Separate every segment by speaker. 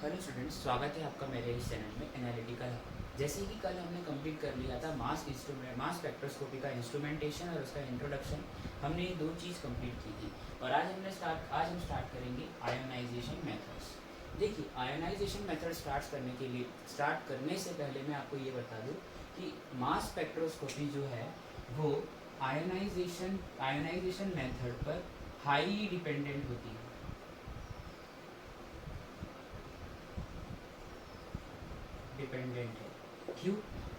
Speaker 1: Hello students, स्वागत है आपका मेरे इस चैनल में एनालिटिकल हब। जैसे कि कल हमने कंप्लीट कर लिया था मास स्पेक्ट्रोस्कोपी का इंस्ट्रूमेंटेशन और उसका इंट्रोडक्शन। हमने ये दो चीज़ कंप्लीट की थी और आज हम स्टार्ट करेंगे आयोनाइजेशन मेथड्स। देखिए, आयोनाइजेशन मेथड स्टार्ट करने से पहले मैं आपको ये बता दूँ कि मास स्पेक्ट्रोस्कोपी जो है वो आयोनाइजेशन मेथड पर हाईली डिपेंडेंट होती है। डिपेंडेंट है क्यों?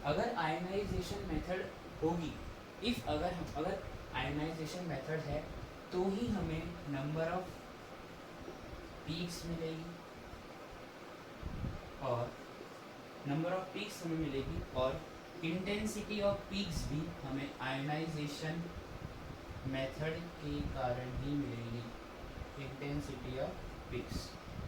Speaker 1: अगर आयनाइजेशन मेथड होगी, अगर आयनाइजेशन मेथड है तो ही हमें नंबर ऑफ पीक्स मिलेगी और हमें मिलेगी और इंटेंसिटी ऑफ पीक्स भी हमें आयनाइजेशन मेथड के कारण ही मिलेगी। इंटेंसिटी ऑफ पीक्स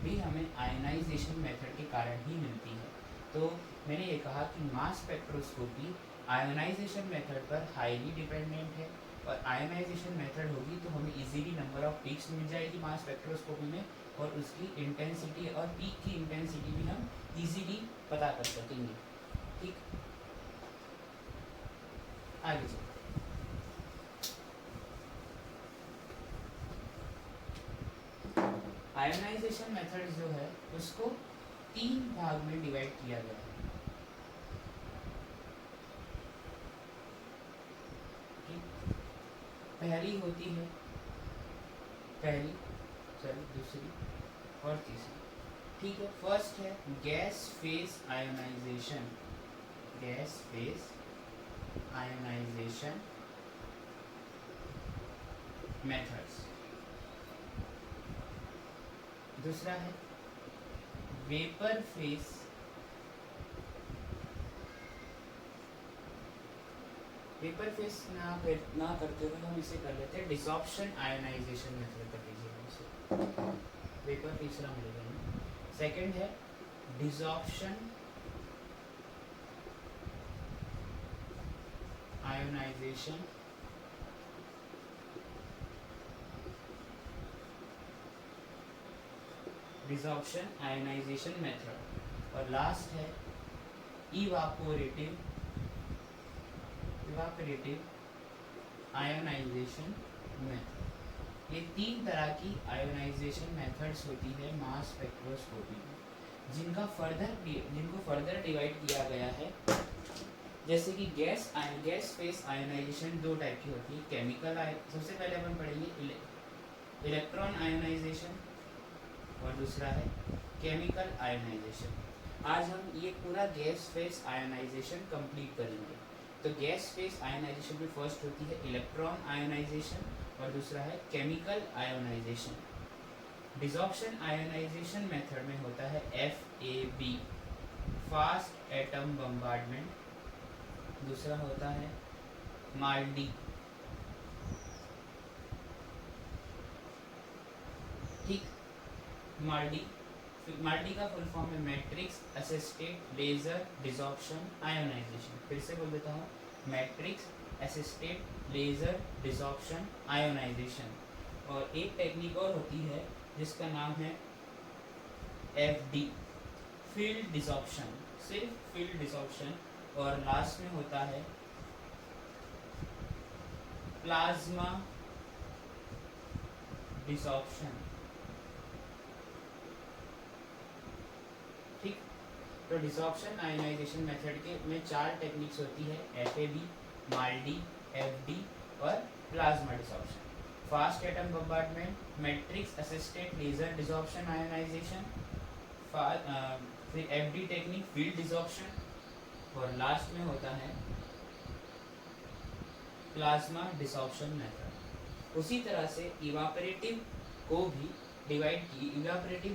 Speaker 1: भी हमें आयनाइजेशन मेथड के कारण ही मिलती है। तो मैंने ये कहा कि मास स्पेक्ट्रोस्कोपी आयोनाइजेशन मेथड पर हाईली डिपेंडेंट है और आयोनाइजेशन मेथड होगी तो हमें इजीली नंबर ऑफ पीक्स मिल जाएगी मास स्पेक्ट्रोस्कोपी में और उसकी इंटेंसिटी और पीक की इंटेंसिटी भी हम इजीली पता कर सकेंगे। ठीक, आगे चलो। आयोनाइजेशन मेथड जो है उसको 3 भाग में डिवाइड किया गया है। पहली होती है दूसरी और तीसरी। ठीक है, फर्स्ट है गैस फेज आयोनाइजेशन। मेथड्स। दूसरा है वेपर फेज ना करते हुए हम इसे कर लेते हैं डिसॉर्प्शन आयोनाइजेशन मेथड कर लीजिए। वेपर तीसरा मिलेगा ना। सेकंड है डिसॉर्प्शन आयोनाइजेशन मेथड और लास्ट है इवापोरेटिव आयोनाइजेशन मेथड। ये 3 तरह की आयोनाइजेशन मेथड्स होती है मास स्पेक्ट्रोस्कोपी में, जिनको फर्दर डिवाइड किया गया है। जैसे कि गैस फेस आयोनाइजेशन 2 टाइप की होती है। केमिकल सबसे पहले अपन पढ़ेंगे इलेक्ट्रॉन आयोनाइजेशन और दूसरा है केमिकल आयोनाइजेशन। आज हम ये पूरा गैस फेस आयोनाइजेशन कंप्लीट करेंगे। तो गैस फेस आयोनाइजेशन में फर्स्ट होती है इलेक्ट्रॉन आयोनाइजेशन और दूसरा है chemical ionization. Desorption ionisation method में होता है FAB, फास्ट एटम बम्बार्डमेंट। दूसरा होता है माल्डी। ठीक, माल्डी का फुल फॉर्म है matrix assisted laser desorption ionization. फिर से बोल देता हूँ, matrix assisted laser desorption ionization. और एक टेक्निक और होती है जिसका नाम है FD, फील्ड डिसॉर्प्शन, सिर्फ फील्ड डिसॉर्प्शन। और लास्ट में होता है प्लाज्मा डिसॉर्प्शन। ठीक, तो डिसॉर्प्शन आयोनाइजेशन मेथड के में 4 टेक्निक्स होती है, FAB, माल्डी, FD और plasma desorption. Fast atom bombardment, matrix assisted laser desorption ionization, फिर FD टेक्निक फील्ड डिसॉर्प्शन और लास्ट में होता है प्लाज्मा डिसॉर्प्शन मेथड। उसी तरह से इवापोरेटिव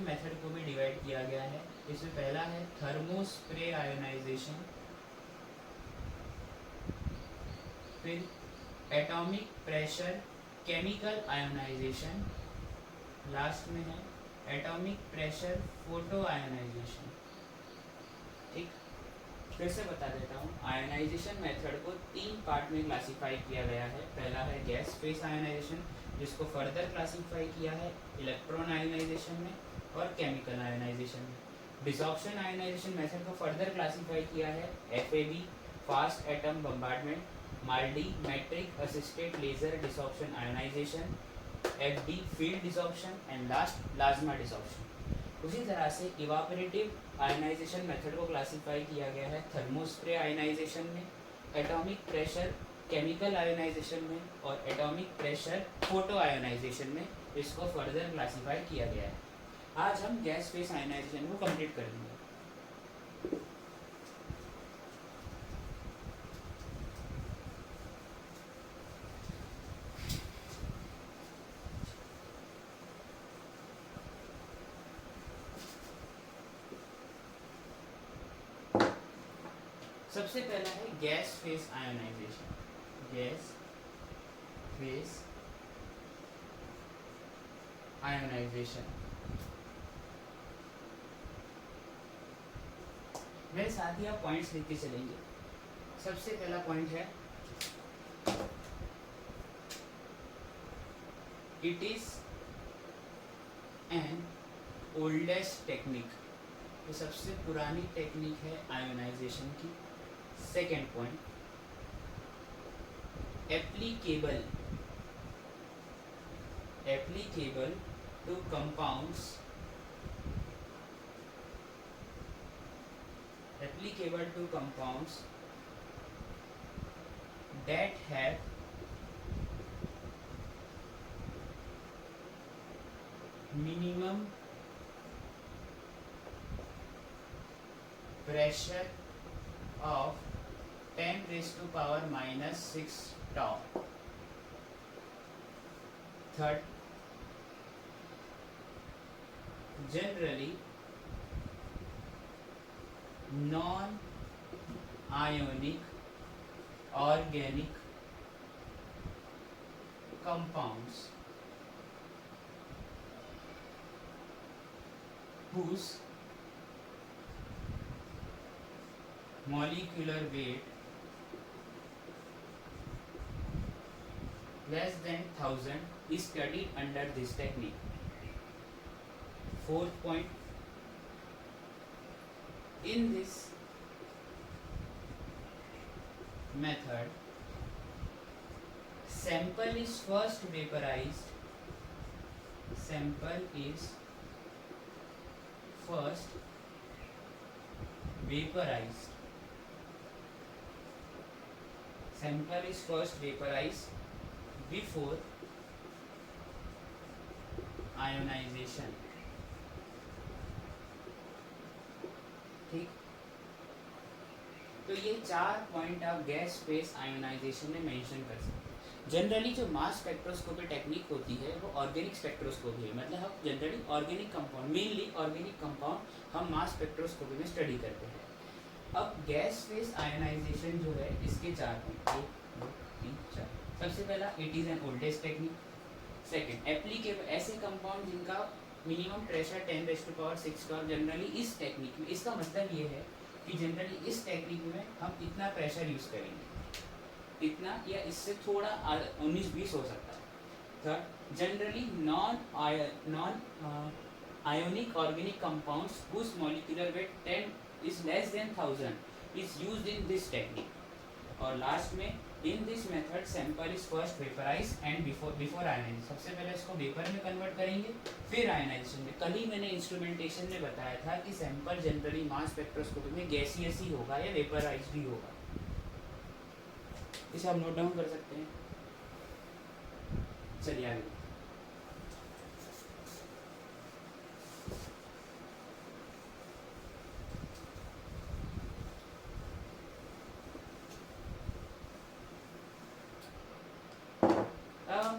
Speaker 1: मेथड को भी डिवाइड किया गया है। इसमें पहला है थर्मोस्प्रे आयोनाइजेशन, फिर atomic pressure chemical ionization, last में है एटॉमिक प्रेशर फोटो आयोनाइजेशन। ठीक, फिर से बता देता हूँ, आयोनाइजेशन मेथड को 3 पार्ट में क्लासिफाई किया गया है। पहला है गैस फेस आयोनाइजेशन, जिसको फर्दर क्लासिफाई किया है इलेक्ट्रॉन आयोनाइजेशन में और केमिकल आयोनाइजेशन में। डिसॉर्प्शन आयोनाइजेशन मेथड को फर्दर क्लासिफाई किया है FAB fast atom bombardment, MALDI matrix assisted laser desorption ionisation, FD field desorption and last plasma desorption. उसी तरह से इवापोरेटिव आयोनाइजेशन मेथड को क्लासिफाई किया गया है थर्मोस्प्रे आयोनाइजेशन में, एटॉमिक प्रेशर केमिकल आयोनाइजेशन में और एटॉमिक प्रेशर फोटो आयोनाइजेशन में इसको फर्दर क्लासिफाई किया गया है। आज हम गैस फेस आयोनाइजेशन को कंप्लीट कर लेंगे। सबसे पहला है gas phase ionisation. Gas phase ionisation मेरे साथ ही आप पॉइंट्स लिखते चलेंगे। सबसे पहला पॉइंट है it is an oldest technique, ये सबसे पुरानी टेक्निक है आयोनाइजेशन की। Second point applicable two compounds, that have minimum pressure of 10 raised to power minus 6 tau. Third, generally non-ionic organic compounds whose molecular weight less than 1000 is studied under this technique. Fourth point, in this method sample is first vaporized, sample is first vaporized before ionization। ठीक, तो ये 4 point आप gas phase ionization में mention कर सकते हैं। Generally जो mass spectroscopy technique होती है वो ऑर्गेनिक स्पेक्ट्रोस्कोपी है, मतलब हम generally organic compound, mainly organic compound हम मास स्पेक्ट्रोस्कोपी में स्टडी करते हैं। अब गैस फेस आयोनाइजेशन जो है इसके 4 पॉइंट 1 2 3 4। सबसे पहला it is an oldest technique. Second applicable, ऐसे कंपाउंड जिनका मिनिमम प्रेशर 10⁻6 का, जनरली इस टेक्निक में, इसका मतलब ये है कि जनरली इस टेक्निक में हम इतना प्रेशर यूज़ करेंगे, इतना या इससे थोड़ा 19-20 हो सकता है। Third, generally non ionic organic compounds whose molecular weight 10 is less than 1000 is used in this technique। और लास्ट में in this method sample is first vaporized and before ionization। सबसे पहले इसको वेपर में कन्वर्ट करेंगे फिर आयोनाइजेशन में। कल ही मैंने इंस्ट्रूमेंटेशन में बताया था कि सैंपल जनरली मास स्पेक्ट्रोस्कोपी में गैसियस ही होगा या वेपराइज्ड भी होगा। इसे आप नोट डाउन कर सकते हैं। चलिए आगे।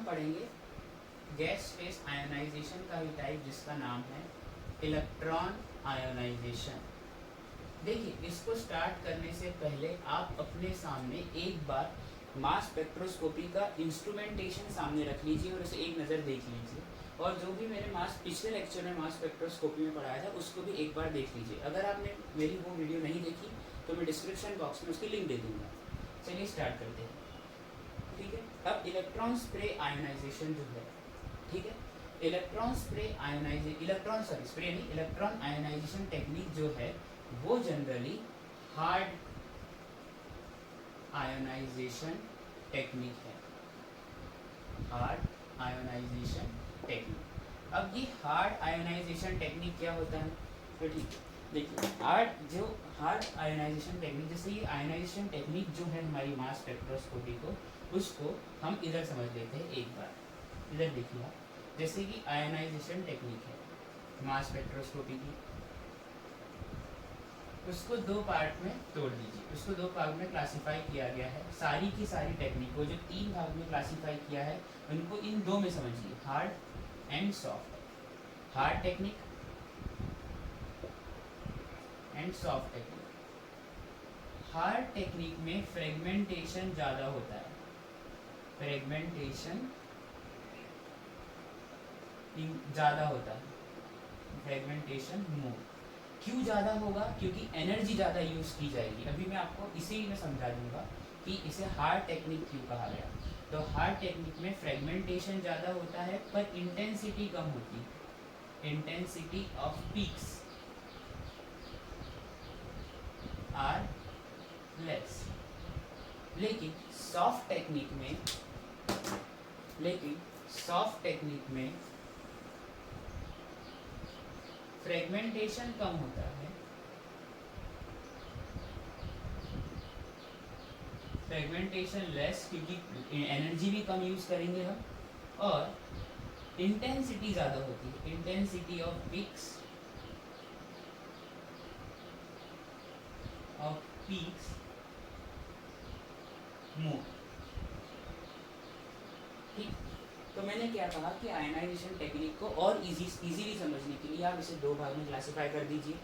Speaker 1: पढ़ेंगे गैस फेस आयोनाइजेशन का ही टाइप जिसका नाम है इलेक्ट्रॉन आयोनाइजेशन। देखिए, इसको स्टार्ट करने से पहले आप अपने सामने एक बार मास स्पेक्ट्रोस्कोपी का इंस्ट्रूमेंटेशन सामने रख लीजिए और उसे एक नज़र देख लीजिए, और जो भी मैंने पिछले लेक्चर में मास स्पेक्ट्रोस्कोपी में पढ़ाया था उसको भी एक बार देख लीजिए। अगर आपने मेरी वो वीडियो नहीं देखी तो मैं डिस्क्रिप्शन बॉक्स में उसकी लिंक दे दूँगा। चलिए स्टार्ट करते हैं। ठीक है, अब इलेक्ट्रॉन स्प्रे आयोनाइजेशन जो है, ठीक है, इलेक्ट्रॉन स्प्रे नहीं, इलेक्ट्रॉन आयोनाइजेशन टेक्निक जो है वो जनरली हार्ड आयोनाइजेशन टेक्निक है, हार्ड आयोनाइजेशन टेक्निक। अब ये हार्ड आयोनाइजेशन टेक्निक क्या होता है, तो ठीक है देखिए, हार्ड आयोनाइजेशन टेक्निक, जैसे ये आयोनाइजेशन टेक्निक जो है हमारी मास स्पेक्ट्रोस्कोपी को, उसको हम इधर समझ लेते हैं एक बार। इधर देखिए आप, जैसे कि आयोनाइजेशन टेक्निक है मास स्पेक्ट्रोस्कोपी की, उसको दो पार्ट में तोड़ दीजिए, उसको दो भाग में क्लासिफाई किया गया है। सारी की सारी टेक्निक को जो तीन भाग में क्लासिफाई किया है उनको इन दो में समझिए, hard and soft. Hard technique and soft technique. Hard technique में फ्रेगमेंटेशन ज़्यादा होता है, फ्रेगमेंटेशन ज़्यादा होता है, फ्रेगमेंटेशन मोर। क्यों ज़्यादा होगा, क्योंकि एनर्जी ज़्यादा यूज़ की जाएगी। अभी मैं आपको इसी में समझा दूंगा कि इसे हार्ड टेक्निक क्यों कहा गया। तो हार्ड टेक्निक में फ्रेगमेंटेशन ज़्यादा होता है पर इंटेंसिटी कम होती है, intensity of peaks are less. लेकिन सॉफ्ट टेक्निक में फ्रेगमेंटेशन कम होता है, फ्रेगमेंटेशन लेस, क्योंकि एनर्जी भी कम यूज करेंगे हम, और इंटेंसिटी ज़्यादा होती है, इंटेंसिटी ऑफ पीक्स मोर। ठीक, तो मैंने क्या कहा कि आयनाइजेशन टेक्निक को और इजीली समझने के लिए आप इसे दो भाग में क्लासिफाई कर दीजिए,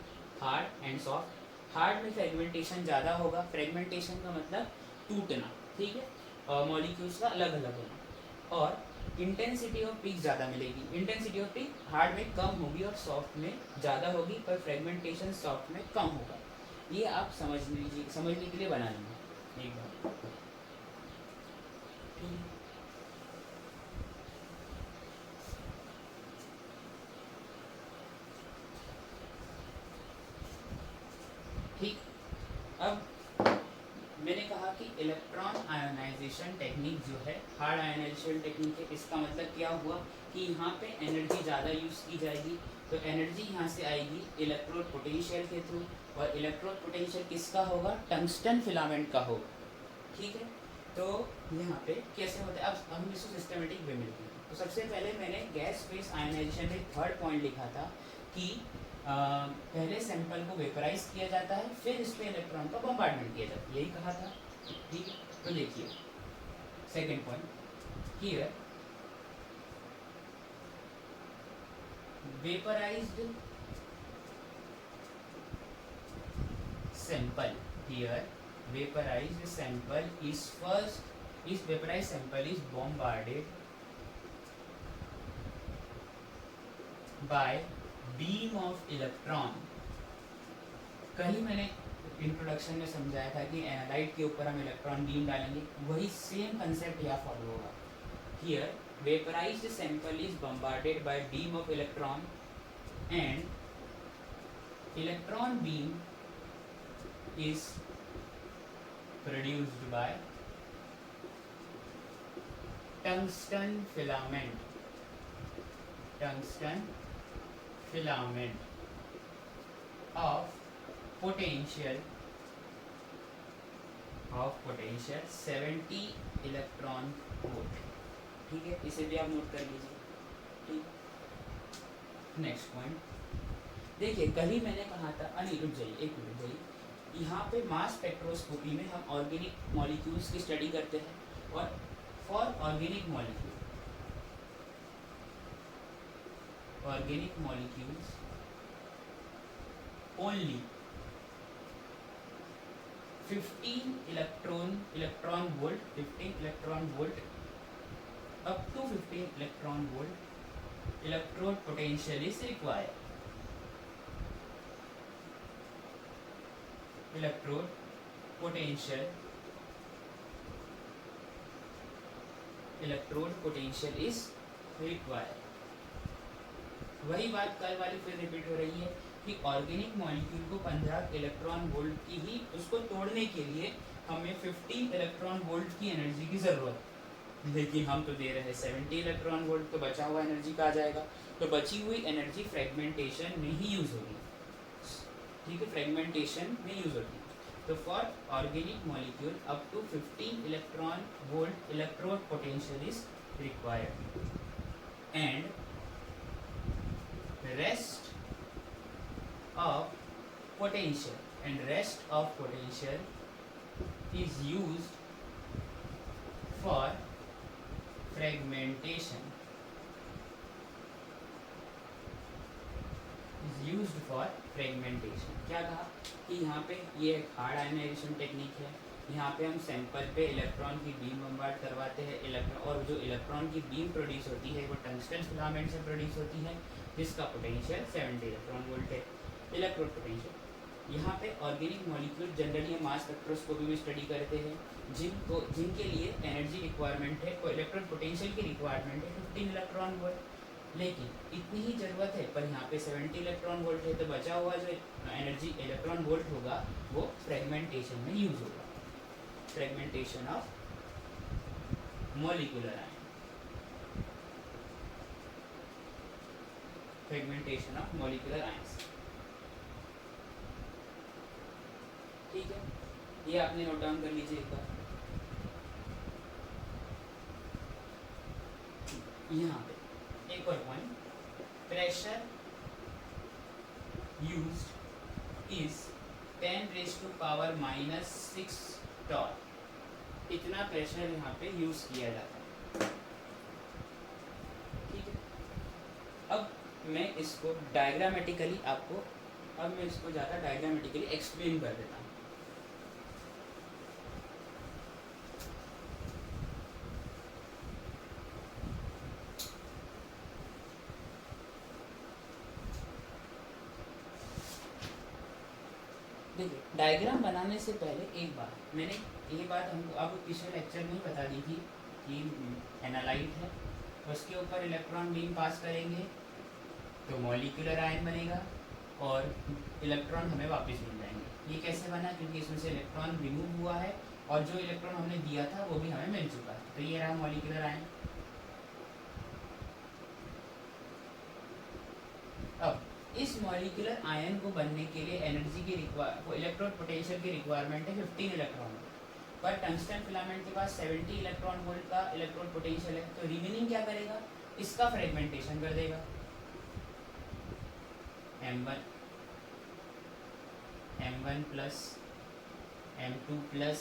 Speaker 1: हार्ड एंड सॉफ्ट। हार्ड में फ्रेगमेंटेशन ज़्यादा होगा, फ्रेगमेंटेशन का मतलब टूटना, ठीक है, और मॉलिक्यूल्स का अलग अलग होना, और इंटेंसिटी ऑफ पीक ज़्यादा मिलेगी। इंटेंसिटी ऑफ पीक हार्ड में कम होगी और सॉफ्ट में ज़्यादा होगी, पर फ्रेगमेंटेशन सॉफ्ट में कम होगा। ये आप समझ लीजिए, समझने के लिए बना लेंगे एक बार। ठीक, अब मैंने कहा कि इलेक्ट्रॉन आयोनाइजेशन टेक्निक जो है हार्ड आयोनाइजेशन टेक्निक है। इसका मतलब क्या हुआ कि यहाँ पे एनर्जी ज़्यादा यूज़ की जाएगी, तो एनर्जी यहाँ से आएगी इलेक्ट्रोड पोटेंशियल के थ्रू, और इलेक्ट्रोड पोटेंशियल किसका होगा, टंगस्टन फिलामेंट का होगा। ठीक है, तो यहाँ पे कैसे होता है, अब हम इसको सिस्टमेटिक वे मिलती है। तो सबसे पहले मैंने गैस फेस आयोनाइजेशन में थर्ड पॉइंट लिखा था कि पहले सैंपल को वेपराइज किया जाता है, फिर इस पर इलेक्ट्रॉन का बम्बार्डमेंट किया जाता है, यही कहा था। ठीक है, तो देखिए second point here, vaporized sample, here vaporized sample is vaporized sample is bombarded by beam of electron। कल मैंने इंट्रोडक्शन में समझाया था कि एनालाइट के ऊपर हम इलेक्ट्रॉन बीम डालेंगे, वही सेम कंसेप्ट यहाँ फॉलो होगा। Here vaporized sample is bombarded by beam of electron and electron beam is produced by tungsten filament of potential 70 electron volt. ठीक है, इसे भी आप नोट कर लीजिए। ठीक, नेक्स्ट पॉइंट देखिए, कल ही मैंने कहा था, रुक जाइए, एक मिनट जाइए। यहाँ पे मास स्पेक्ट्रोस्कोपी में हम ऑर्गेनिक मॉलिक्यूल्स की स्टडी करते हैं, और for organic molecules only 15 electron volt up to 15 electron volt electrode potential is required। electrode potential is required। वही बात कल वाली फिर रिपीट हो रही है कि ऑर्गेनिक मॉलिक्यूल को 15 इलेक्ट्रॉन वोल्ट की ही, उसको तोड़ने के लिए हमें 50 इलेक्ट्रॉन वोल्ट की एनर्जी की ज़रूरत, लेकिन हम तो दे रहे हैं 70 इलेक्ट्रॉन वोल्ट, तो बचा हुआ एनर्जी कहाँ जाएगा? तो बची हुई एनर्जी फ्रेगमेंटेशन में ही यूज़ होगी। ठीक है, फ्रेगमेंटेशन में यूज़ होगी। तो for organic molecule up to 15 electron volt electrode potential is required and rest of potential is used for fragmentation, क्या कहा कि यहाँ पे ये एक हार्ड आयनाइजेशन टेक्निक है। यहाँ पे हम सैंपल पे इलेक्ट्रॉन की बीम बम्बार्ड करवाते हैं इलेक्ट्रॉन, और जो इलेक्ट्रॉन की बीम प्रोड्यूस होती है वो टंगस्टन फिलामेंट से प्रोड्यूस होती है, जिसका पोटेंशियल 70 इलेक्ट्रॉन वोल्ट है, इलेक्ट्रोड पोटेंशियल। यहाँ पे ऑर्गेनिक मॉलिक्यूल जनरली हम मास स्पेक्ट्रोस्कोपी में स्टडी करते हैं, जिनके लिए एनर्जी रिक्वायरमेंट है, इलेक्ट्रॉन पोटेंशियल की रिक्वायरमेंट है 15 इलेक्ट्रॉन वोल्ट, लेकिन इतनी ही ज़रूरत है, पर यहाँ पे 70 इलेक्ट्रॉन वोल्ट है, तो बचा हुआ जो एनर्जी इलेक्ट्रॉन वोल्ट होगा वो फ्रेगमेंटेशन में यूज होगा, fragmentation of molecular ion, fragmentation of molecular ions. ठीक है, ये आपने नोट डाउन कर लीजिए एक बार। यहाँ पे एक और point, pressure used is 10⁻⁻⁻6 torr, इतना प्रेशर यहाँ पे यूज किया जाता है। ठीक है, अब मैं इसको डायग्रामेटिकली आपको, अब मैं इसको ज़्यादा डायग्रामेटिकली एक्सप्लेन कर देता हूँ। देखिए, डायग्राम बनाने से पहले एक बात, मैंने ये बात हमको अब पिछले लेक्चर में ही बता दी थी कि एनालाइट है, उसके ऊपर इलेक्ट्रॉन बीम पास करेंगे तो मॉलिक्यूलर आयन बनेगा और इलेक्ट्रॉन हमें वापस मिल जाएंगे। ये कैसे बना? क्योंकि इसमें से इलेक्ट्रॉन रिमूव हुआ है और जो इलेक्ट्रॉन हमने दिया था वो भी हमें मिल चुका है, तो ये रहा मॉलिक्यूलर आयन। अब इस मॉलिक्यूलर आयन को बनने के लिए एनर्जी की इलेक्ट्रॉन पोटेंशियल की रिक्वायरमेंट है 15 इलेक्ट्रॉन, पर टंगस्टन फिलामेंट के पास 70 इलेक्ट्रॉन वोल्ट का इलेक्ट्रॉन पोटेंशियल है, तो रिमेनिंग क्या करेगा? इसका फ्रेगमेंटेशन कर देगा, M1 plus M2 plus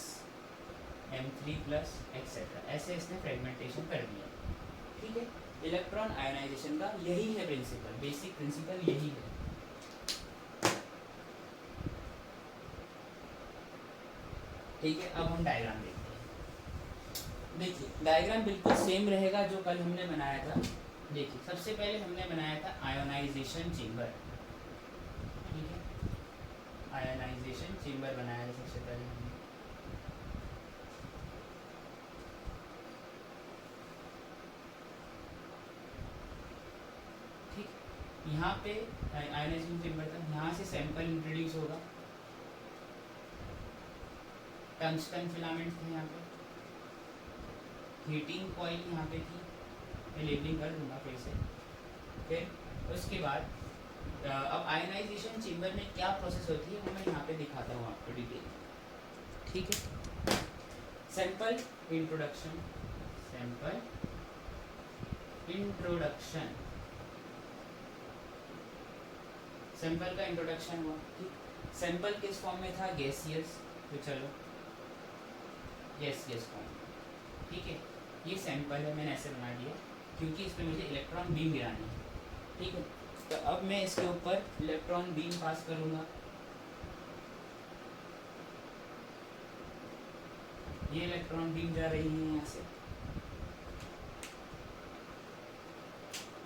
Speaker 1: M3 plus etcetera, ऐसे इसने फ्रेगमेंटेशन कर दिया। ठीक है, इलेक्ट्रॉन आयोनाइजेशन का यही है प्रिंसिपल, बेसिक प्रिंसिपल यही है। ठीक है, अब हम डायग्राम देखते हैं। देखिए, डायग्राम बिल्कुल सेम रहेगा जो कल हमने बनाया था। देखिए, सबसे पहले हमने बनाया था आयोनाइजेशन चेम्बर। ठीक है, आयोनाइजेशन चेम्बर बनाया था सबसे पहले हमने। यहाँ पे आयोनाइजेशन चेम्बर था, यहाँ से सैंपल इंट्रोड्यूस होगा, टंगस्टन फिलामेंट थे यहाँ पे, हीटिंग कॉइल यहाँ पे थी, मैं लेबलिंग कर दूंगा फिर से। फिर उसके बाद अब आयोनाइजेशन चेम्बर में क्या प्रोसेस होती है वो मैं यहाँ पे दिखाता हूँ आपको डिटेल। ठीक है, sample introduction, sample introduction, sample का इंट्रोडक्शन हुआ। ठीक, सैंपल किस फॉर्म में था? गैसियस, तो चलो गैसियस फॉर्म। ठीक है, ये सैंपल है, मैंने ऐसे बना दिया क्योंकि इस पर मुझे इलेक्ट्रॉन बीम गिरानी है। ठीक है, तो अब मैं इसके ऊपर इलेक्ट्रॉन बीम पास करूँगा। ये इलेक्ट्रॉन बीम जा रही है यहाँ से,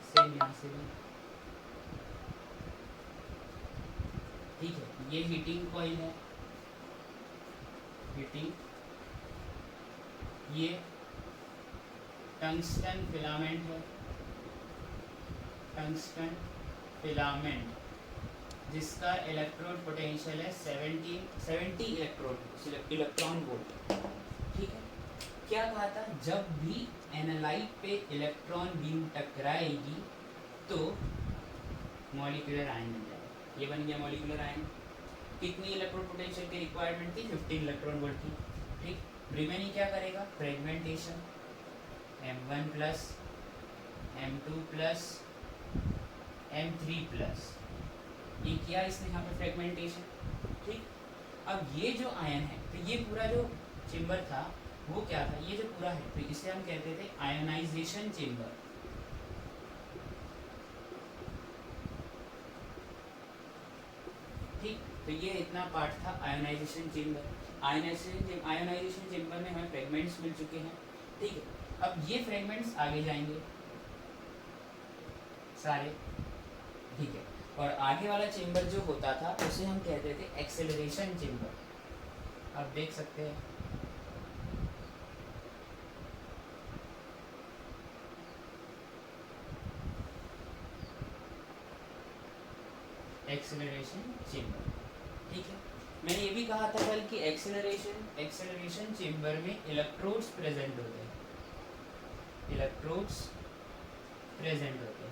Speaker 1: सेम यहाँ से भी। ठीक है, ये हीटिंग कॉइल है, हीटिंग, ये टंगस्टन फिलामेंट है, टंगस्टन फिलामेंट जिसका इलेक्ट्रोड पोटेंशियल है 70 इलेक्ट्रॉन वोल्ट। ठीक है, क्या कहा था, जब भी एनालाइट पे इलेक्ट्रॉन बीम टकराएगी तो मॉलिक्यूलर आयन बन जाएगा। ये बन गया मॉलिक्यूलर आयन। कितनी इलेक्ट्रोड पोटेंशियल की रिक्वायरमेंट थी, 15 इलेक्ट्रॉन वोल्ट की। ठीक, रिमेनिंग क्या करेगा, fragmentation, M1 plus M2 plus M3 plus, ये किया इसने यहाँ पे फ्रेगमेंटेशन। ठीक, अब ये जो आयन है, तो ये पूरा जो चेम्बर था वो क्या था, ये जो पूरा है तो इसे हम कहते थे आयोनाइजेशन चेम्बर। ठीक, तो ये इतना पार्ट था आयोनाइजेशन चेम्बर। आयोनाइजेशन चेम्बर में हमें फ्रेगमेंट्स मिल चुके हैं। ठीक है, अब ये फ्रेगमेंट्स आगे जाएंगे सारे। ठीक है, और आगे वाला चेम्बर जो होता था उसे हम कहते थे एक्सेलरेशन चेम्बर। आप देख सकते हैं एक्सेलरेशन चेम्बर। ठीक है, मैंने ये भी कहा था कल कि एक्सेलरेशन चेम्बर में इलेक्ट्रोड्स प्रेजेंट होते हैं, इलेक्ट्रोड्स प्रेजेंट होते हैं।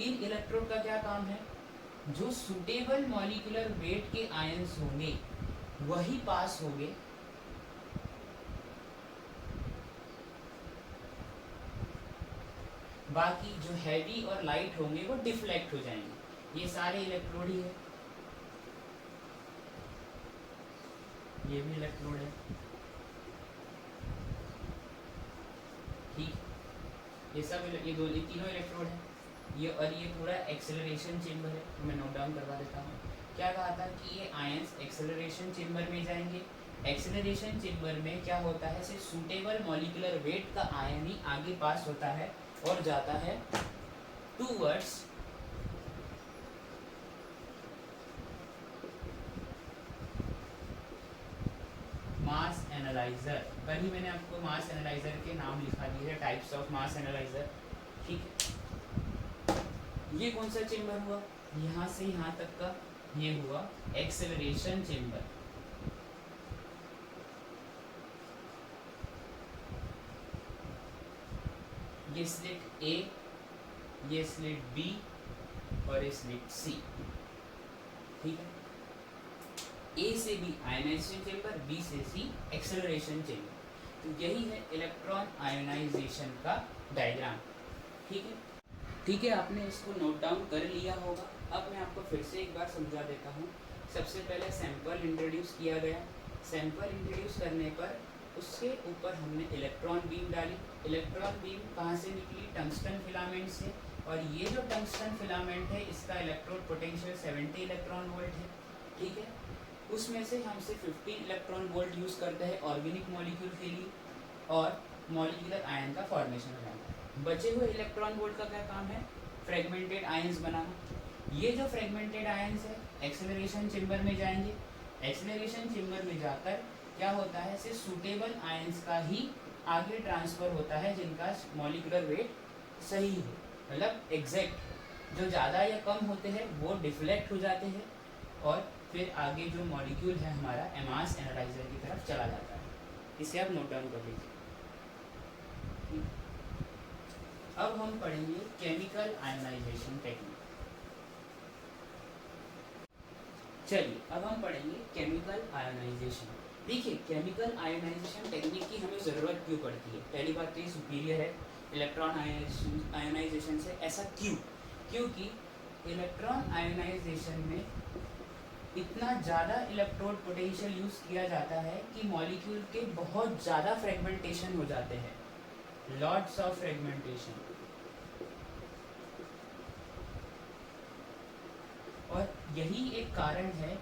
Speaker 1: इन इलेक्ट्रोड का क्या काम है, जो सुटेबल मॉलिक्यूलर वेट के आयंस होंगे वही पास होंगे, बाकी जो हैवी और लाइट होंगे वो डिफ्लेक्ट हो जाएंगे। ये सारे इलेक्ट्रोड ही है, ये भी इलेक्ट्रोड है। ठीक, ये सब ये तीनों इलेक्ट्रोड है ये, और ये पूरा एक्सेलरेशन चेम्बर है। तो मैं नोट डाउन करवा देता हूँ। क्या कहा था कि ये आयंस एक्सेलरेशन चेम्बर में जाएंगे। एक्सेलरेशन चेम्बर में क्या होता है, सिर्फ सूटेबल मॉलिक्यूलर वेट का आयन ही आगे पास होता है और जाता है टूवर्ड्स मास एनालाइजर। कल ही मैंने आपको मास एनालाइजर के नाम लिखा दिए है, टाइप्स ऑफ मास एनालाइजर। ठीक, ये कौन सा चेम्बर हुआ, यहाँ से यहाँ तक का ये हुआ एक्सेलरेशन चेम्बर। ये स्लिट ए, ये स्लिट बी और ये स्लिट सी। ठीक है, ए से बी आयोनाइजेशन चेम्बर, बी से सी एक्सेलरेशन चेम्बर। तो यही है इलेक्ट्रॉन आयोनाइजेशन का डायग्राम। ठीक है, ठीक है, आपने इसको नोट डाउन कर लिया होगा। अब मैं आपको फिर से एक बार समझा देता हूँ। सबसे पहले सैंपल इंट्रोड्यूस किया गया। सैंपल इंट्रोड्यूस करने पर उसके ऊपर हमने इलेक्ट्रॉन बीम डाली। इलेक्ट्रॉन बीम कहाँ से निकली, टंगस्टन फिलामेंट से। और ये जो टंगस्टन फिलामेंट है इसका इलेक्ट्रोड पोटेंशियल 70 इलेक्ट्रॉन वोल्ट है। ठीक है, उसमें से हम सिर्फ 15 इलेक्ट्रॉन वोल्ट यूज़ करते हैं ऑर्गेनिक मॉलिक्यूल के लिए, और मॉलिक्यूलर आयन का फॉर्मेशन हो जाता है। बचे हुए इलेक्ट्रॉन वोल्ट का क्या काम है, फ्रेगमेंटेड आयंस बनाना। ये जो फ्रेगमेंटेड आयंस है एक्सेलरेशन चेम्बर में जाएंगे। एक्सेलरेशन चेम्बर में जाकर क्या होता है, सिर्फ सूटेबल आयंस का ही आगे ट्रांसफर होता है जिनका मॉलिक्यूलर वेट सही हो, मतलब एग्जैक्ट। जो ज़्यादा या कम होते हैं वो डिफ्लेक्ट हो जाते हैं और फिर आगे जो मॉलिक्यूल है हमारा मास एनालाइजर की तरफ चला जाता है। इसे आप नोट डाउन कर लीजिए। अब हम पढ़ेंगे केमिकल आयोनाइजेशन टेक्निक। चलिए अब हम पढ़ेंगे केमिकल आयोनाइजेशन। देखिए, केमिकल आयोनाइजेशन टेक्निक की हमें ज़रूरत क्यों पड़ती है। पहली बात तो ये सुपीरियर है इलेक्ट्रॉन आयोनाइजेशन से। ऐसा क्यों, क्योंकि इलेक्ट्रॉन आयोनाइजेशन में इतना ज़्यादा इलेक्ट्रोड पोटेंशियल यूज़ किया जाता है कि मॉलिक्यूल के बहुत ज़्यादा फ्रेगमेंटेशन हो जाते हैं, लॉट्स ऑफ फ्रेगमेंटेशन। और यही एक कारण है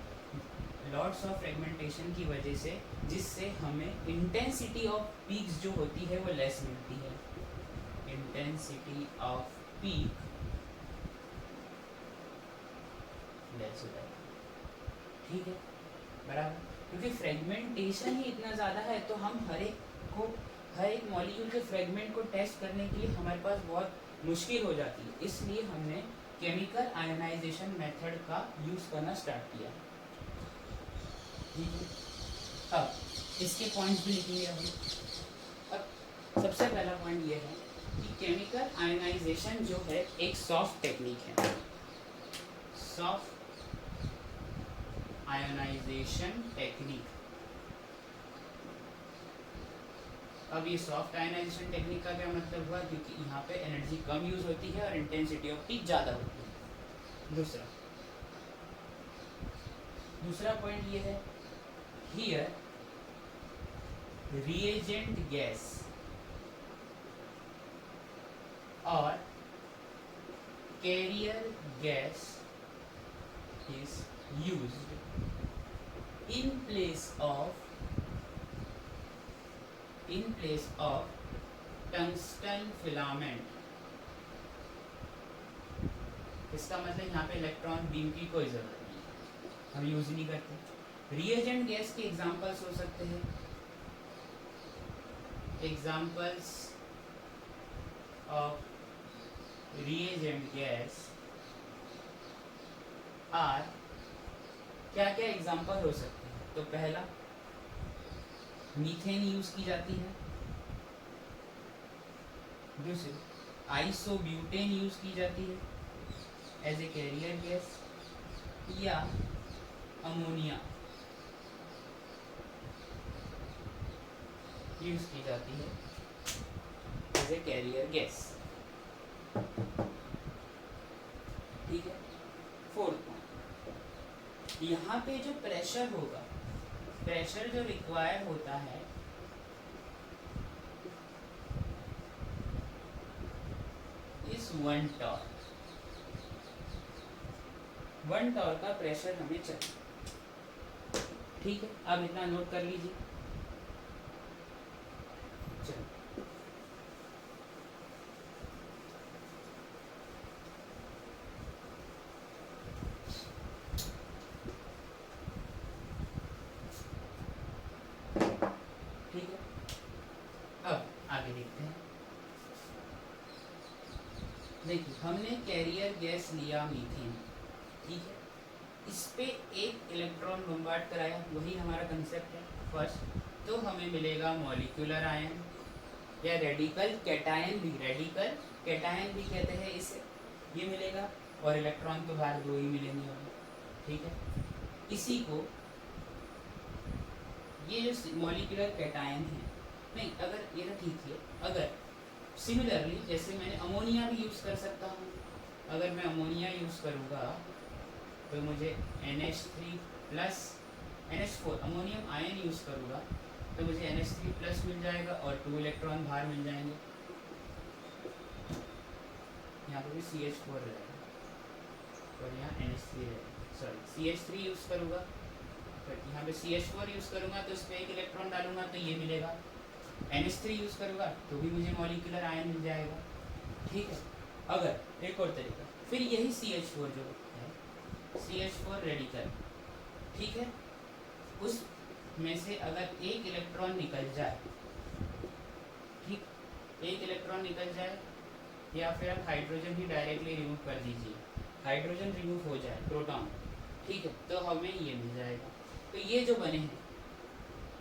Speaker 1: लॉट्स ऑफ फ्रेगमेंटेशन की वजह से, जिससे हमें इंटेंसिटी ऑफ पीक्स जो होती है वो लेस मिलती है। इंटेंसिटी ऑफ पीक लेस होता है। ठीक है, बराबर, क्योंकि फ्रेगमेंटेशन ही इतना ज़्यादा है तो हम हर एक मॉलिक्यूल के फ्रेगमेंट को टेस्ट करने के लिए हमारे पास बहुत मुश्किल हो जाती है, इसलिए हमने केमिकल आयनाइजेशन मेथड का यूज़ करना स्टार्ट किया। ठीक है, अब इसके पॉइंट्स भी लिखेंगे अब सबसे पहला पॉइंट ये है कि केमिकल आयनाइजेशन जो है एक सॉफ्ट टेक्निक है। Soft ionisation technique. अब ये सॉफ्ट आयनाइजेशन टेक्निक का क्या मतलब हुआ, क्योंकि यहाँ पे एनर्जी कम यूज होती है और इंटेंसिटी ऑफ हीट ज़्यादा होती है। दूसरा पॉइंट ये है, here reagent gas or carrier gas is used in place of tungsten filament। इसका मतलब यहाँ पे इलेक्ट्रॉन बीम की कोई जरूरत नहीं, हम यूज नहीं करते। रिएजेंट गैस के एग्जांपल्स हो सकते हैं, examples of reagent gas are, क्या क्या एग्जांपल हो सकते हैं। तो पहला, मीथेन यूज की जाती है। दूसरी, आइसोब्यूटेन यूज की जाती है एज ए कैरियर गैस, या अमोनिया यूज की जाती है एज ए कैरियर गैस। ठीक है, फोर्थ पॉइंट, यहाँ पे जो प्रेशर होगा, प्रेशर जो रिक्वायर होता है इस 1 टॉर, 1 टॉर का प्रेशर हमें चाहिए। ठीक है, अब इतना नोट कर लीजिए। चलो, ठीक है, अब आगे देखते हैं। देखिए, हमने कैरियर गैस लिया मीथेन, ठीक है, इस पे एक इलेक्ट्रॉन बम्बार्ड कराया, वही हमारा कंसेप्ट है फर्स्ट। तो हमें मिलेगा मॉलिक्यूलर आयन या रेडिकल कैटायन भी, रेडिकल कैटायन भी कहते हैं इसे, ये मिलेगा। और इलेक्ट्रॉन तो बाहर 2 ही मिलेंगे हमें। ठीक है, इसी को, ये जो मॉलिक्यूलर कैटायन है, नहीं अगर ये तो ठीक है, अगर सिमिलरली जैसे मैंने अमोनिया भी यूज़ कर सकता हूँ। अगर मैं अमोनिया यूज़ करूँगा तो मुझे NH3 plus NH4 ammonium ion use करूँगा तो मुझे NH3 प्लस मिल जाएगा और 2 इलेक्ट्रॉन बाहर मिल जाएंगे। यहाँ पर भी CH4 रहेगा और यहाँ NH3 रहेगा, सॉरी CH3 यूज़ करूँगा, तो यहाँ पे CH4 यूज़ करूँगा तो इस पर 1 इलेक्ट्रॉन डालूंगा तो ये मिलेगा। NH3 यूज़ करूँगा तो भी मुझे मॉलिक्यूलर आयन मिल जाएगा। ठीक है, अगर एक और तरीका, फिर यही CH4 जो है, CH4 रेडिकल, ठीक है, उस में से अगर 1 इलेक्ट्रॉन निकल जाए, ठीक, 1 इलेक्ट्रॉन निकल जाए, या फिर आप हाइड्रोजन ही डायरेक्टली रिमूव कर दीजिए, हाइड्रोजन रिमूव हो जाए, प्रोटॉन, ठीक है, तो हमें ये मिल जाएगा। तो ये जो बने हैं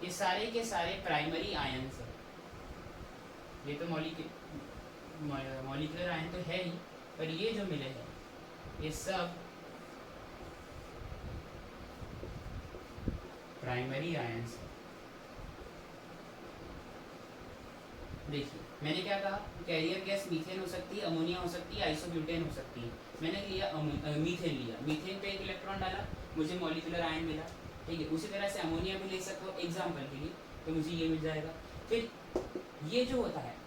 Speaker 1: ये सारे के सारे प्राइमरी आयन्स हैं। ये तो मॉलिक्यूलर आयन तो है ही, पर ये जो मिले हैं ये सब प्राइमरी आयन्स हैं। देखिए, मैंने क्या कहा, कैरियर गैस मीथेन हो सकती है, अमोनिया हो सकती है, आइसोब्यूटेन हो सकती है। मैंने लिया मीथेन लिया, मीथेन पे 1 इलेक्ट्रॉन डाला, मुझे मॉलिक्यूलर आयन मिला। ठीक है, उसी तरह से अमोनिया भी ले सकते हो एग्जाम्पल के लिए, तो मुझे ये मिल जाएगा। फिर ये जो होता है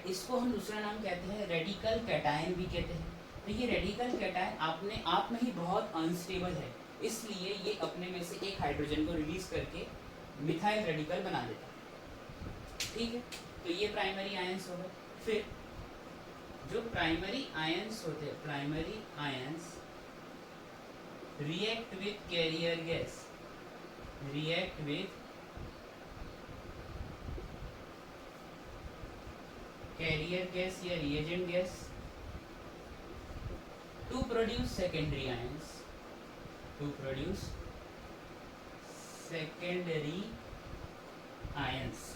Speaker 1: इसको हम दूसरा नाम कहते हैं रेडिकल कैटायन भी कहते हैं। तो ये रेडिकल कैटायन अपने आप में ही बहुत अनस्टेबल है, इसलिए ये अपने में से एक हाइड्रोजन को रिलीज करके मिथाइल रेडिकल बना देता है। ठीक है, तो ये प्राइमरी आयंस हो गए। फिर जो प्राइमरी आयंस होते हैं, primary ions react with carrier gas, react with carrier gas या reagent gas to produce secondary ions, to produce secondary ions.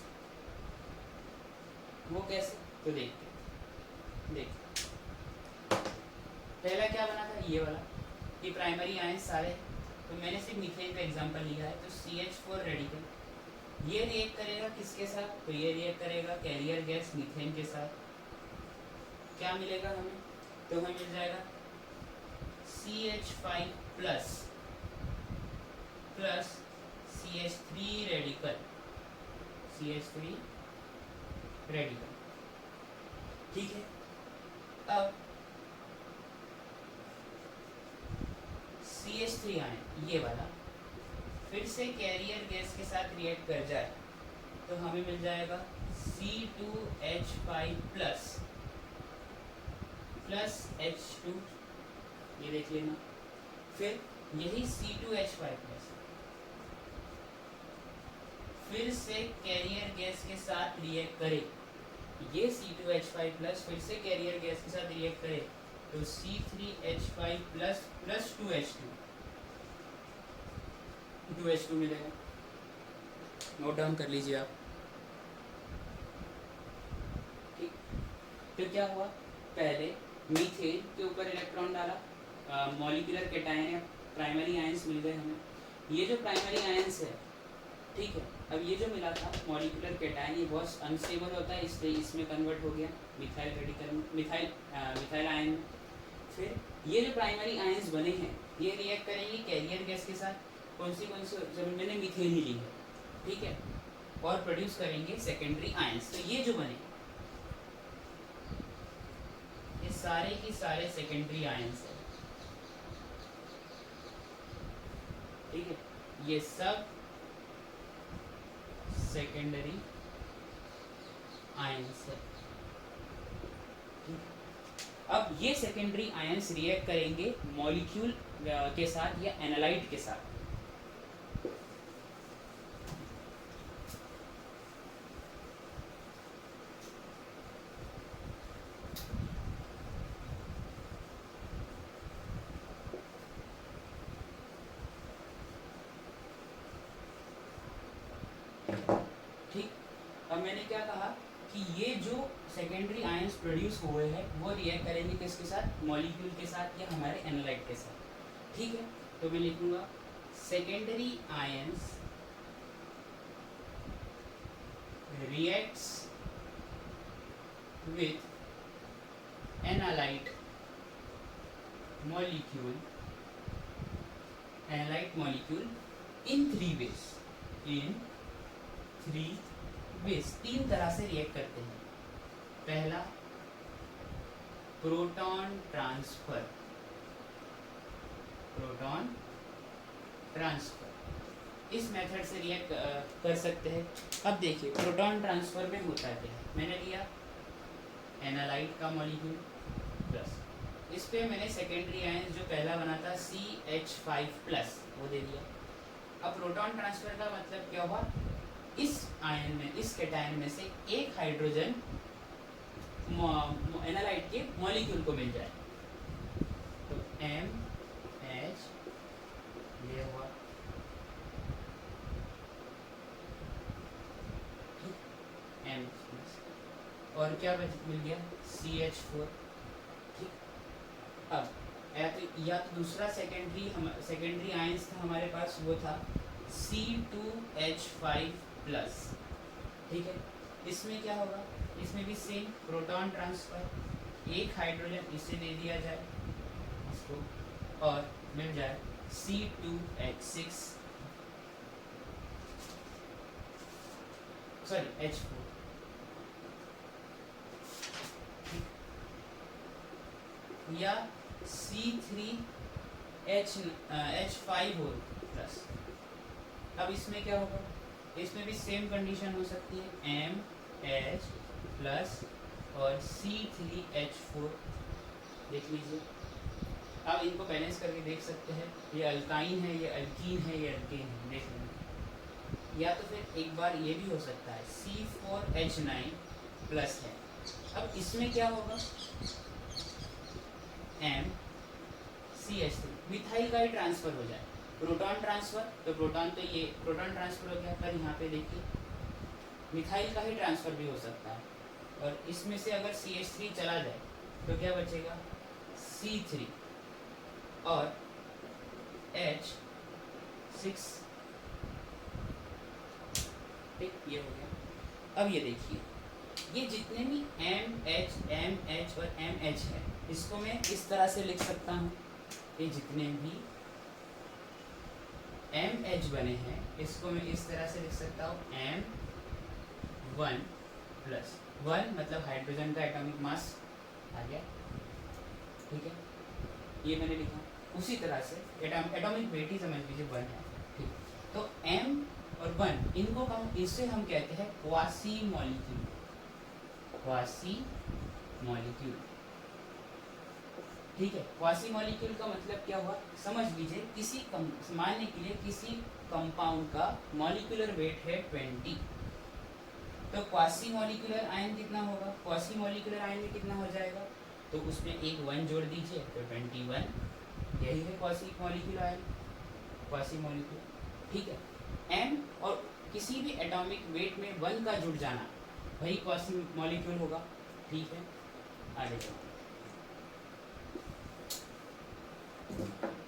Speaker 1: वो कैसे, तो देखते पहला क्या बना था, ये वाला, ये प्राइमरी आयंस सारे, तो मैंने सिर्फ मीथेन का एग्जांपल लिया है। तो CH4 रेडिकल ये रिएक्ट करेगा किसके साथ, तो ये रिएक्ट करेगा कैरियर गैस मीथेन के साथ। क्या मिलेगा हमें, तो हमें मिल जाएगा CH5 plus plus CH3 radical, CH3 radical, ठीक है। अब CH3 आयन ये वाला फिर से कैरियर गैस के साथ रिएक्ट कर जाए तो हमें मिल जाएगा C2H5 प्लस प्लस H2, ये देख लेना। फिर यही C2H5 प्लस फिर से कैरियर गैस के साथ रिएक्ट करे, ये C2H5 प्लस फिर से कैरियर गैस के साथ रिएक्ट करे तो C3H5 प्लस प्लस 2H2 मिलेगा। नोट डाउन कर लीजिए आप, ठीक। तो क्या हुआ, पहले मीथेन के ऊपर इलेक्ट्रॉन डाला, मॉलिक्यूलर केटायन या प्राइमरी आयंस मिल गए हमें। ये जो प्राइमरी आयंस है, ठीक है, अब ये जो मिला था मॉलिक्यूलर केटायन, ये बहुत अनस्टेबल होता है, इसलिए इसमें कन्वर्ट हो गया मिथाइल रेडिकल में, मिथाइल आयन में। फिर ये जो प्राइमरी आयंस बने हैं ये रिएक्ट करेंगे कैरियर गैस के साथ, कौन सी जब मैंने मीथेन ही ली है, ठीक है, और प्रोड्यूस करेंगे सेकेंडरी आयंस। तो ये जो बने ये सारे की सारे सेकेंडरी आयंस है, ठीक है, ये सब सेकेंडरी आयंस है। अब ये सेकेंडरी आयंस रिएक्ट करेंगे मॉलिक्यूल के साथ या एनालाइट के साथ। ठीक, अब मैंने क्या कहा कि ये जो सेकेंडरी आयंस प्रोड्यूस हुए हैं वो रिएक्ट करेंगे किसके साथ, मॉलिक्यूल के साथ या हमारे एनालाइट के साथ, ठीक है। तो मैं लिखूंगा secondary ions reacts with analyte molecule in 3 ways, in 3 ways, 3 तरह से रिएक्ट करते हैं। पहला प्रोटॉन ट्रांसफर, इस मेथड से रिएक्ट कर सकते हैं। अब देखिए प्रोटॉन ट्रांसफर में होता है क्या, मैंने लिया एनालाइट का मॉलिक्यूल प्लस, इस पे मैंने सेकेंडरी आयन जो पहला बना था CH5 प्लस वो दे दिया। अब प्रोटॉन ट्रांसफर का मतलब क्या हुआ, इस आयन में, इस केटायन में से एक हाइड्रोजन एनालाइट के मॉलिक्यूल को मिल जाए, तो MH ये हुआ, M और क्या मिल गया CH4, ठीक। अब या तो दूसरा सेकेंडरी आयंस था हमारे पास, वो था C2H5 प्लस, ठीक है। इसमें क्या होगा, इसमें भी सेम प्रोटॉन ट्रांसफर, एक हाइड्रोजन इसे दे दिया जाए इसको और मिल जाए C2H6 सॉरी H4, या C3H5 हो प्लस। अब इसमें क्या होगा, इसमें भी सेम कंडीशन हो सकती है MH प्लस और C3H4, देख लीजिए। अब इनको बैलेंस करके देख सकते हैं, ये अल्काइन है, ये अल्कीन है, ये अल्केन है, देख लेंगे। या तो फिर एक बार ये भी हो सकता है C4H9 प्लस है, अब इसमें क्या होगा, MCH3 मिथाइल का ही ट्रांसफर हो जाए, प्रोटॉन ट्रांसफर, तो प्रोटॉन तो ये प्रोटॉन ट्रांसफर हो गया, पर यहाँ पे देखिए मिथाइल का ही ट्रांसफर भी हो सकता है, और इसमें से अगर CH3 चला जाए तो क्या बचेगा, C3 और H6, ठीक, ये हो गया। अब ये देखिए, ये जितने भी MH और MH है, इसको मैं इस तरह से लिख सकता हूँ, ये जितने भी MH बने हैं इसको मैं इस तरह से लिख सकता हूँ, M1 प्लस 1 मतलब हाइड्रोजन का एटॉमिक मास आ गया, ठीक है, ये मैंने लिखा। उसी तरह से एटॉमिक वेट ही समझ लीजिए 1 है, ठीक। तो M और 1 इनको इससे हम कहते हैं क्वासी मॉलिक्यूल, क्वासी मॉलिक्यूल, ठीक है। क्वासी मॉलिक्यूल का मतलब क्या हुआ, समझ लीजिए किसी मानने के लिए किसी कंपाउंड का मॉलिक्यूलर वेट है 20, तो क्वासी मॉलिक्यूलर आयन कितना होगा, क्वासी मॉलिक्यूलर आयन में कितना हो जाएगा, तो उसमें एक 1 जोड़ दीजिए तो 21, यही है quasi molecular ion, quasi molecule, ठीक है। M और किसी भी एटॉमिक वेट में 1 का जुड़ जाना वही क्वासी मॉलिक्यूल होगा, ठीक है। आगे चलो,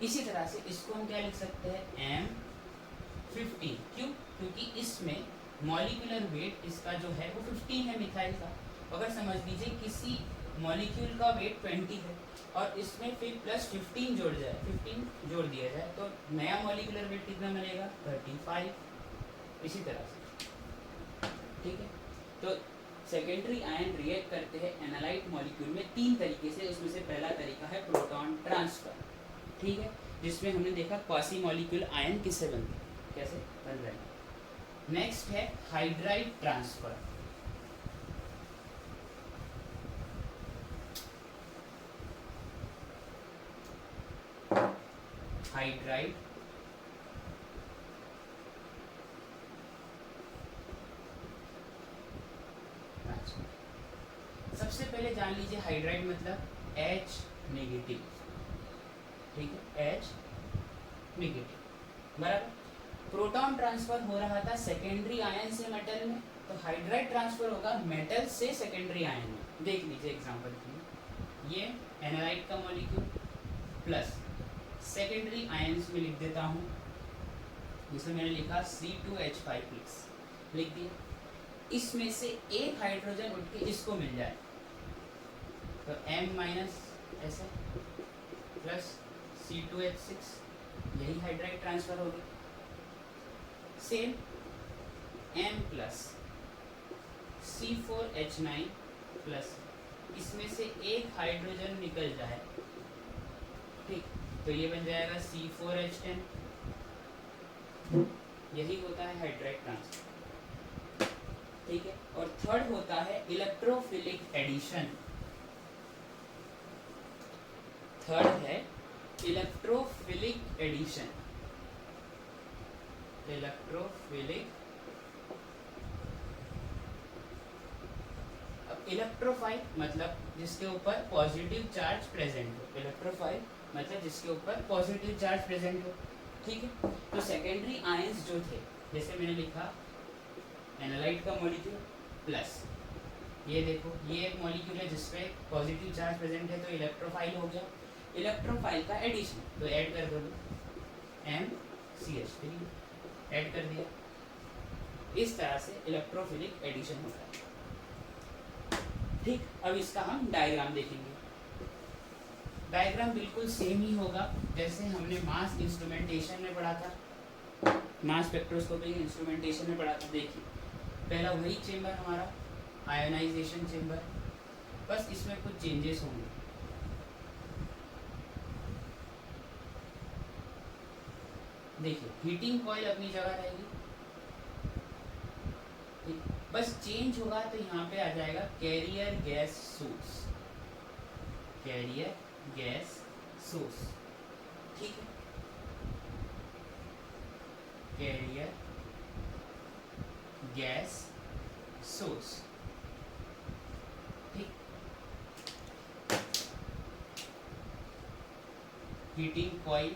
Speaker 1: इसी तरह से इसको हम क्या लिख सकते हैं, M15, क्यों, क्योंकि इसमें मॉलिक्यूलर वेट इसका जो है वो 15 है मिथाइल का। अगर समझ लीजिए किसी मॉलिक्यूल का वेट 20 है और इसमें फिर प्लस 15 जोड़ जाए, 15 जोड़ दिया जाए तो नया मॉलिक्यूलर वेट कितना बनेगा, 35, इसी तरह से, ठीक है। तो सेकेंडरी आयन रिएक्ट करते हैं एनालाइट मॉलिक्यूल में 3 तरीके से, उसमें से पहला तरीका है प्रोटॉन ट्रांसफर, ठीक है, जिसमें हमने देखा क्वासी मॉलिक्यूल आयन किससे बनते हैं, कैसे बन रहे हैं। नेक्स्ट है हाइड्राइड ट्रांसफर, हाइड्राइड ट्रांसफर। सबसे पहले जान लीजिए हाइड्राइड मतलब H नेगेटिव, ठीक है, H नेगेटिव, बराबर। प्रोटॉन ट्रांसफर हो रहा था सेकेंडरी आयन से मेटल में, तो हाइड्राइड ट्रांसफर होगा मेटल से सेकेंडरी आयन में। देख लीजिए एग्जांपल के लिए, ये एनालाइट का मॉलिक्यूल प्लस सेकेंडरी आयन्स में लिख देता हूँ, जिसमें मैंने लिखा C2H5 लिख दिया, इसमें से एक हाइड्रोजन उठ के इसको मिल जाए तो M- ऐसा प्लस C2H6, यही हाइड्राइड ट्रांसफर हो गया। Same M plus C4H9 plus, इसमें से एक हाइड्रोजन निकल जाए, ठीक, तो ये बन जाएगा C4H10, यही होता है हाइड्राइड ट्रांसफर, ठीक है। और थर्ड होता है इलेक्ट्रोफिलिक एडिशन, थर्ड है इलेक्ट्रोफिलिक एडिशन, इलेक्ट्रोफिलिक। अब इलेक्ट्रोफाइल मतलब जिसके ऊपर पॉजिटिव चार्ज प्रेजेंट हो, इलेक्ट्रोफाइल मतलब जिसके ऊपर पॉजिटिव चार्ज प्रेजेंट हो, ठीक है। तो सेकेंडरी आयंस जो थे, जैसे मैंने लिखा एनालाइट का मॉलिक्यूल प्लस, ये देखो ये एक मॉलिक्यूल है जिसपे पॉजिटिव चार्ज प्रेजेंट है, तो इलेक्ट्रोफाइल हो गया। इलेक्ट्रोफाइल का एडिशन, तो ऐड कर दो MCH3, ऐड कर दिया, इस तरह से इलेक्ट्रोफिलिक एडिशन होता है, ठीक। अब इसका हम डायग्राम देखेंगे, डायग्राम बिल्कुल सेम ही होगा जैसे हमने मास इंस्ट्रूमेंटेशन में पढ़ा था, मास स्पेक्ट्रोस्कोपी इंस्ट्रूमेंटेशन में पढ़ा था। देखिए पहला वही चेंबर हमारा आयोनाइजेशन चेंबर, बस इसमें कुछ चेंजेस होंगे। देखिए हीटिंग कॉइल अपनी जगह रहेगी, बस चेंज होगा तो यहाँ पे आ जाएगा carrier gas source, carrier gas source, ठीक है, कैरियर गैस सोर्स, ठीक। हीटिंग कॉइल,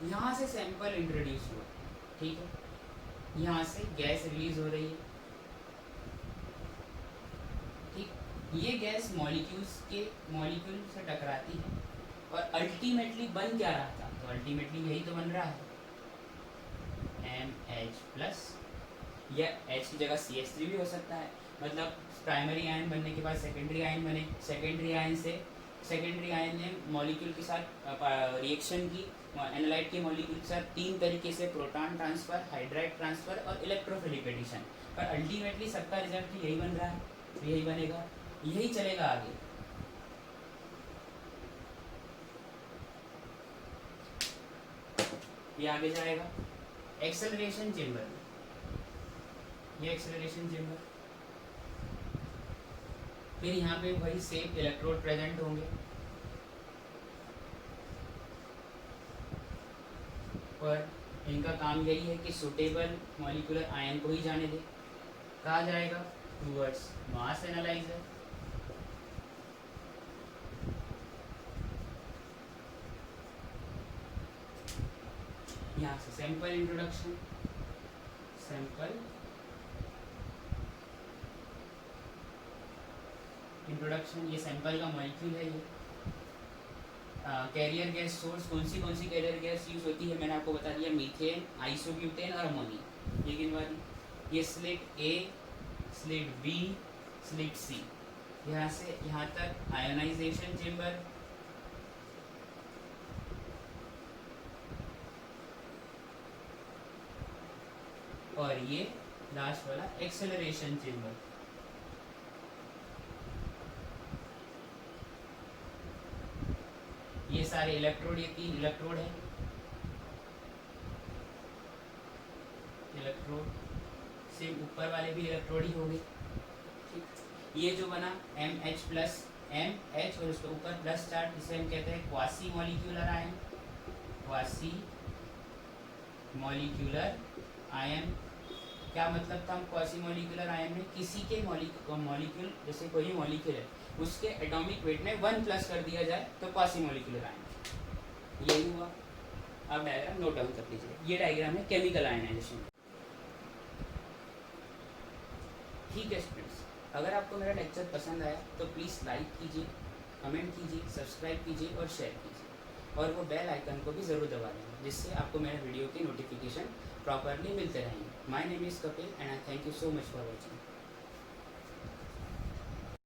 Speaker 1: यहाँ से सैंपल इंट्रोड्यूस हुआ, ठीक है, यहाँ से गैस रिलीज हो रही है, ठीक, ये गैस मॉलिक्यूल से टकराती है और अल्टीमेटली बन क्या रहा था, तो अल्टीमेटली यही तो बन रहा है MH+, या H की जगह CH3 भी हो सकता है, मतलब प्राइमरी आयन बनने के बाद सेकेंडरी आयन बने, सेकेंडरी आयन ने मॉलिक्यूल के साथ रिएक्शन की, एनालाइट के मॉलिक्यूल के साथ तीन तरीके से प्रोटॉन ट्रांसफर, हाइड्राइड ट्रांसफर और इलेक्ट्रोफिलिक एडिशन, पर अल्टीमेटली सबका रिजल्ट यही बन रहा है, यही बनेगा, यही चलेगा आगे। ये आगे जाएगा एक्सेलरेशन चेंबर, ये एक्सेलरेशन चेंबर, फिर यहाँ पे वही सेम इलेक्ट्रोड प्रेजेंट होंगे और इनका काम यही है कि सुटेबल मॉलिक्यूलर आयन को ही जाने दे, कहा जाएगा टूवर्ड्स मास एनालाइजर, यहाँ से सैंपल इंट्रोडक्शन, ये सैंपल का मॉलिक्यूल है, ये कैरियर गैस सोर्स, कौन सी कैरियर गैस यूज होती है मैंने आपको बता दिया, मीथेन, आइसोब्यूटेन और अमोनिया, ये गिनवा दी, ये slit A, slit B, slit C, यहाँ से यहाँ तक आयोनाइजेशन चेंबर, और ये लास्ट वाला एक्सेलरेशन चेंबर। ये सारे इलेक्ट्रोड, ये तीन इलेक्ट्रोड है, इलेक्ट्रोड से ऊपर वाले भी इलेक्ट्रोड ही हो गए, ठीक। ये जो बना MH+, MH और उसके ऊपर प्लस चार्ज, इसे हम कहते हैं quasi molecular ion, quasi molecular ion. क्या मतलब था क्वासी मॉलिक्यूलर आयन में, किसी के मॉलिक्यूल जैसे कोई मॉलिक्यूल है उसके एटॉमिक वेट में 1+ कर दिया जाए तो क्वासी मॉलिक्यूलर आयन, यही हुआ। अब डायग्राम नोट डाउन कर लीजिए, ये डायग्राम है केमिकल आयनाइजेशन। ठीक है स्टूडेंट्स, अगर आपको मेरा लेक्चर पसंद आया तो प्लीज़ लाइक कीजिए, कमेंट कीजिए, सब्सक्राइब कीजिए और शेयर कीजिए, और वो बेल आइकन को भी ज़रूर दबा देना, जिससे आपको मेरे वीडियो की नोटिफिकेशन प्रॉपरली मिलते रहेंगे। My name is Kapil and I thank you so much for watching.